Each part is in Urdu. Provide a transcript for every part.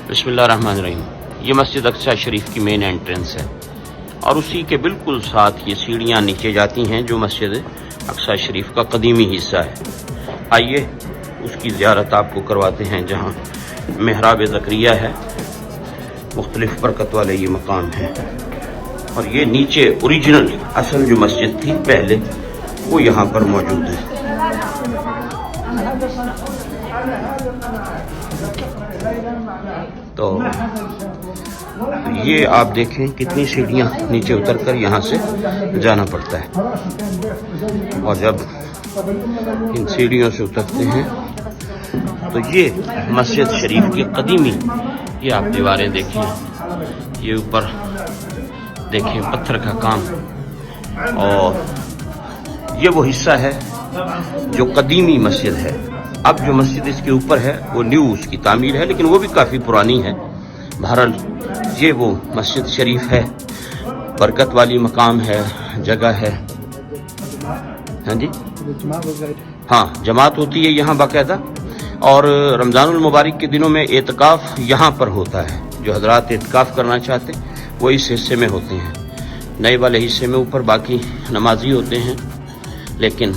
بسم اللہ الرحمن الرحیم۔ یہ مسجد اقصی شریف کی مین انٹرنس ہے اور اسی کے بالکل ساتھ یہ سیڑھیاں نیچے جاتی ہیں جو مسجد اقصی شریف کا قدیمی حصہ ہے۔ آئیے اس کی زیارت آپ کو کرواتے ہیں جہاں محراب زکریا ہے، مختلف برکت والے یہ مقام ہے، اور یہ نیچے اوریجنل اصل جو مسجد تھی پہلے وہ یہاں پر موجود ہے۔ تو یہ آپ دیکھیں کتنی سیڑھیاں نیچے اتر کر یہاں سے جانا پڑتا ہے، اور جب ان سیڑھیوں سے اترتے ہیں تو یہ مسجد شریف کی قدیمی، یہ آپ دیواریں دیکھیں، یہ اوپر دیکھیں پتھر کا کام، اور یہ وہ حصہ ہے جو قدیمی مسجد ہے۔ اب جو مسجد اس کے اوپر ہے وہ نیو اس کی تعمیر ہے، لیکن وہ بھی کافی پرانی ہے۔ بہرحال یہ وہ مسجد شریف ہے، برکت والی مقام ہے، جگہ ہے۔ ہاں جی، ہاں جماعت ہوتی ہے یہاں باقاعدہ، اور رمضان المبارک کے دنوں میں اعتکاف یہاں پر ہوتا ہے۔ جو حضرات اعتکاف کرنا چاہتے وہ اس حصے میں ہوتے ہیں، نئے والے حصے میں اوپر باقی نمازی ہوتے ہیں، لیکن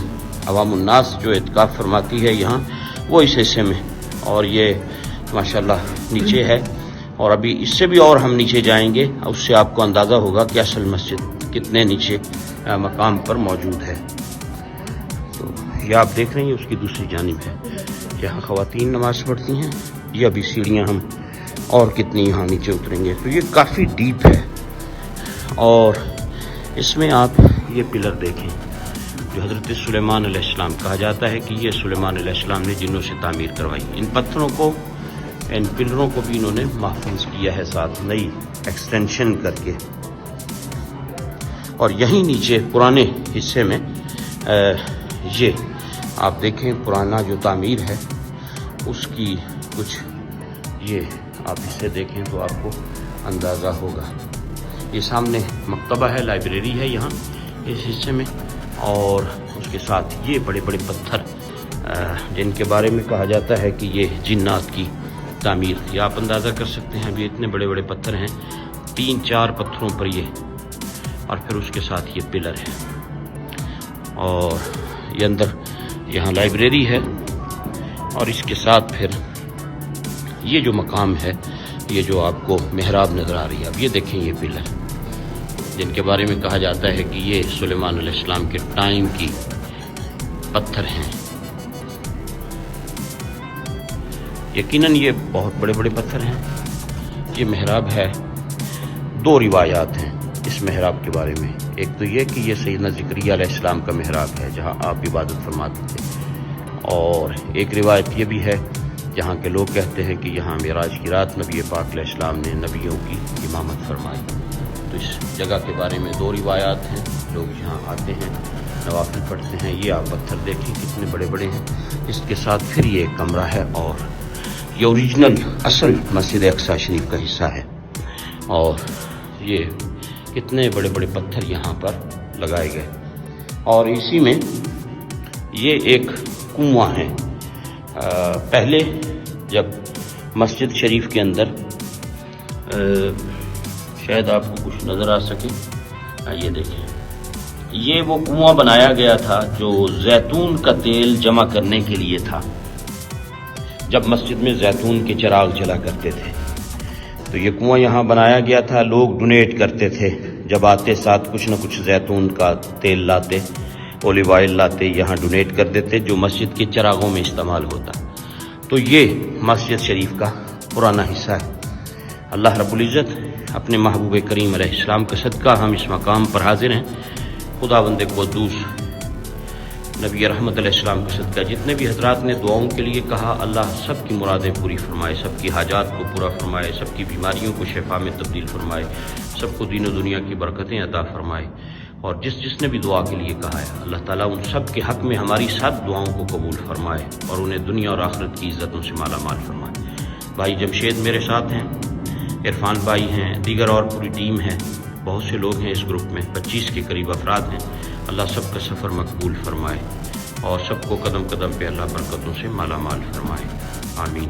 عوام الناس جو اعتکاف فرماتی ہے یہاں وہ اس حصے میں۔ اور یہ ماشاءاللہ نیچے ہے، اور ابھی اس سے بھی اور ہم نیچے جائیں گے، اس سے آپ کو اندازہ ہوگا کہ اصل مسجد کتنے نیچے مقام پر موجود ہے۔ تو یہ آپ دیکھ رہے ہیں اس کی دوسری جانب ہے، یہاں خواتین نماز پڑھتی ہیں۔ یہ ابھی سیڑھیاں ہم اور کتنی یہاں نیچے اتریں گے، تو یہ کافی ڈیپ ہے۔ اور اس میں آپ یہ پلر دیکھیں جو حضرت سلیمان علیہ السلام، کہا جاتا ہے کہ یہ سلیمان علیہ السلام نے جنوں سے تعمیر کروائی۔ ان پتھروں کو، ان پلروں کو بھی انہوں نے محفوظ کیا ہے ساتھ نئی ایکسٹینشن کر کے۔ اور یہیں نیچے پرانے حصے میں یہ آپ دیکھیں پرانا جو تعمیر ہے اس کی کچھ، یہ آپ اسے دیکھیں تو آپ کو اندازہ ہوگا۔ یہ سامنے مکتبہ ہے، لائبریری ہے یہاں اس حصے میں، اور اس کے ساتھ یہ بڑے بڑے پتھر جن کے بارے میں کہا جاتا ہے کہ یہ جنات کی تعمیر تھی۔ آپ اندازہ کر سکتے ہیں ابھی اتنے بڑے بڑے پتھر ہیں، 3-4 پتھروں پر یہ، اور پھر اس کے ساتھ یہ پلر ہے۔ اور یہ اندر یہاں لائبریری ہے، اور اس کے ساتھ پھر یہ جو مقام ہے، یہ جو آپ کو محراب نظر آ رہی ہے، اب یہ دیکھیں یہ پلر جن کے بارے میں کہا جاتا ہے کہ یہ سلیمان علیہ السلام کے ٹائم کی پتھر ہیں۔ یقیناً یہ بہت بڑے بڑے پتھر ہیں۔ یہ محراب ہے، 2 روایات ہیں اس محراب کے بارے میں۔ ایک تو یہ کہ یہ سیدنا زکریا علیہ السلام کا محراب ہے جہاں آپ عبادت فرماتے تھے، اور ایک روایت یہ بھی ہے جہاں کے لوگ کہتے ہیں کہ یہاں معراج کی رات نبی پاک علیہ السلام نے نبیوں کی امامت فرمائی۔ تو اس جگہ کے بارے میں 2 روایات ہیں، لوگ یہاں آتے ہیں، نوافل پڑھتے ہیں۔ یہ آپ پتھر دیکھیں کتنے بڑے بڑے ہیں۔ اس کے ساتھ پھر یہ ایک کمرہ ہے، اور یہ اوریجنل اصل مسجد اقصی شریف کا حصہ ہے، اور یہ کتنے بڑے بڑے پتھر یہاں پر لگائے گئے۔ اور اسی میں یہ ایک کنواں ہے۔ پہلے جب مسجد شریف کے اندر شاید آپ کو کچھ نظر آ سکے، یہ دیکھیں، یہ وہ کنواں بنایا گیا تھا جو زیتون کا تیل جمع کرنے کے لیے تھا۔ جب مسجد میں زیتون کے چراغ جلا کرتے تھے تو یہ کنواں یہاں بنایا گیا تھا۔ لوگ ڈونیٹ کرتے تھے، جب آتے ساتھ کچھ نہ کچھ زیتون کا تیل لاتے، اولیو آئل لاتے، یہاں ڈونیٹ کر دیتے جو مسجد کے چراغوں میں استعمال ہوتا۔ تو یہ مسجد شریف کا پرانا حصہ ہے۔ اللہ رب العزت اپنے محبوب کریم علیہ السلام کا صدقہ ہم اس مقام پر حاضر ہیں۔ خداوند قدوس نبی رحمت علیہ السلام کا صدقہ جتنے بھی حضرات نے دعاؤں کے لیے کہا، اللہ سب کی مرادیں پوری فرمائے، سب کی حاجات کو پورا فرمائے، سب کی بیماریوں کو شفا میں تبدیل فرمائے، سب کو دین و دنیا کی برکتیں عطا فرمائے۔ اور جس نے بھی دعا کے لیے کہا ہے، اللہ تعالیٰ ان سب کے حق میں ہماری سب دعاؤں کو قبول فرمائے، اور انہیں دنیا اور آخرت کی عزتوں سے مالا مال فرمائے۔ بھائی جمشید میرے ساتھ ہیں، عرفان بھائی ہیں، دیگر اور پوری ٹیم ہے، بہت سے لوگ ہیں اس گروپ میں، 25 کے قریب افراد ہیں۔ اللہ سب کا سفر مقبول فرمائے، اور سب کو قدم قدم پہ اللہ برکتوں سے مالا مال فرمائے، آمین۔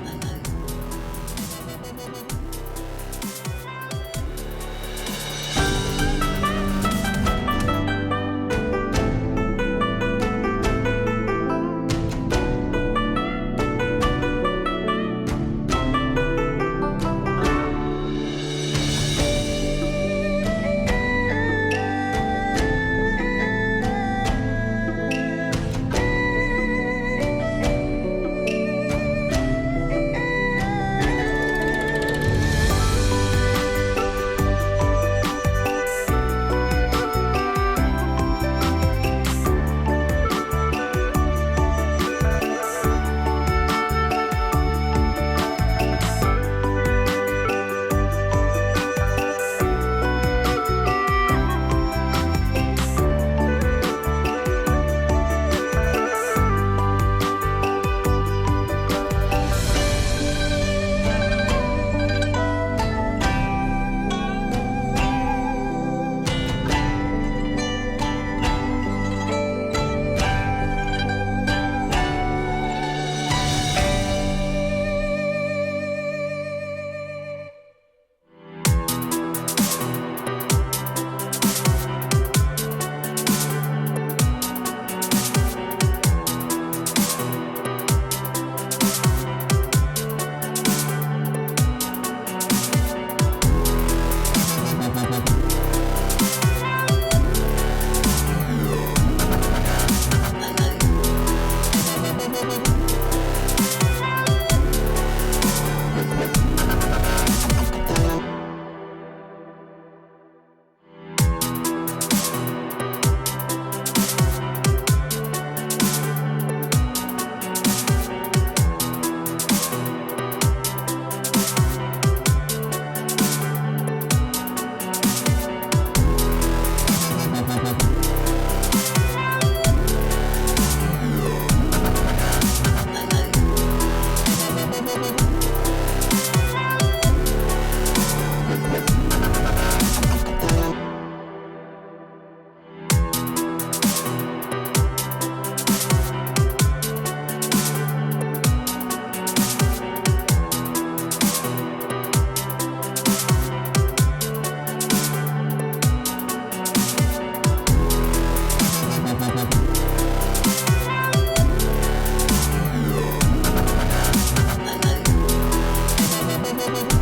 News.